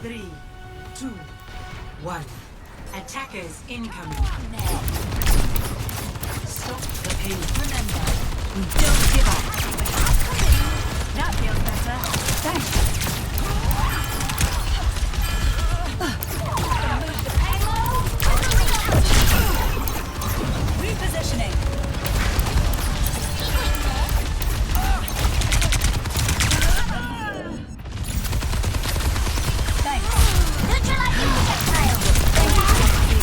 3, 2, 1. Attackers incoming. Stop the pain. Remember, don't give up. That feels better. Thanks. Repositioning. Thanks. Neutralizing projectile. Thank you.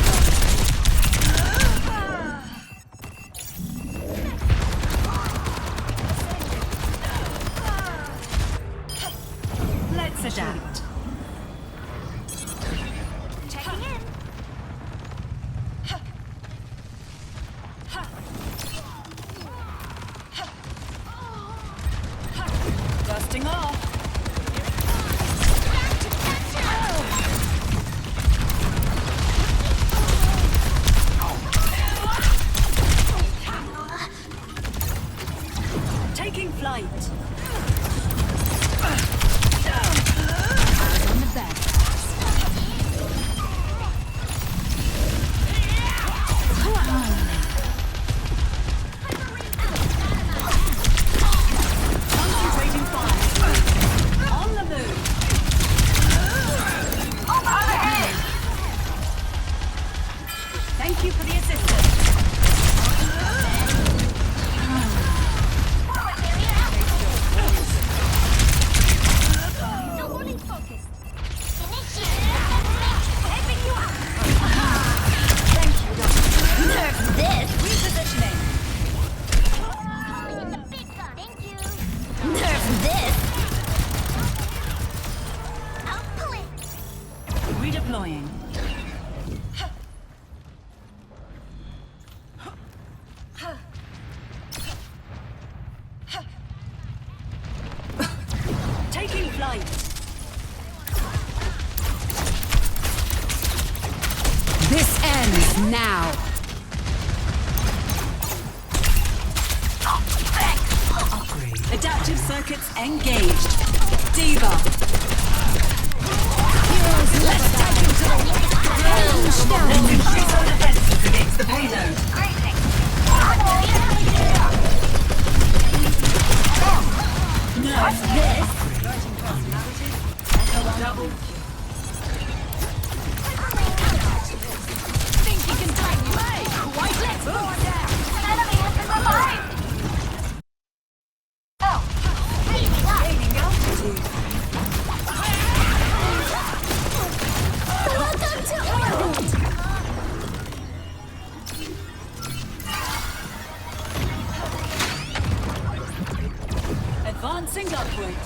Let's adapt. Checking in. Dusting off. Taking flight. Eyes on the back. Concentrating fire. On the move. Overhead. Thank you for the assistance. Redeploying. Taking flight. This ends now. Upgrade. Adaptive circuits engaged. Diva. Let's take him to the Let's increase our defenses against the payload. Nerf this. Double. Think you can take me? Quite let's go down. An enemy has been revived. Oh, gaining altitude. Welcome to Overwatch. Advancing upward.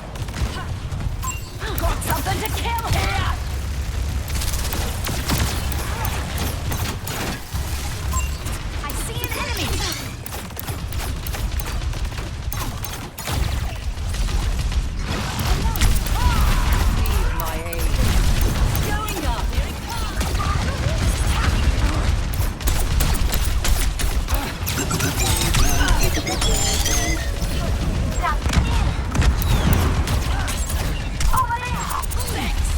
Got something to kill here! I see an enemy! Need my aid. Going up! Over there! Thanks!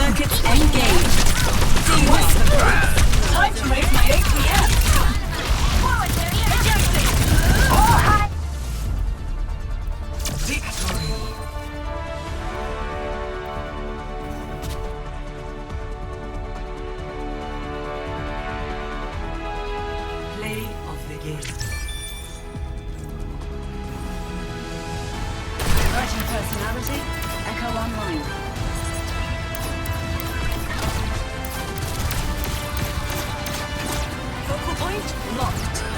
Circuits engaged. Time to raise my APM. Forward barrier. Victory. Play of the game. Writing personality, Echo Online. Focal point locked.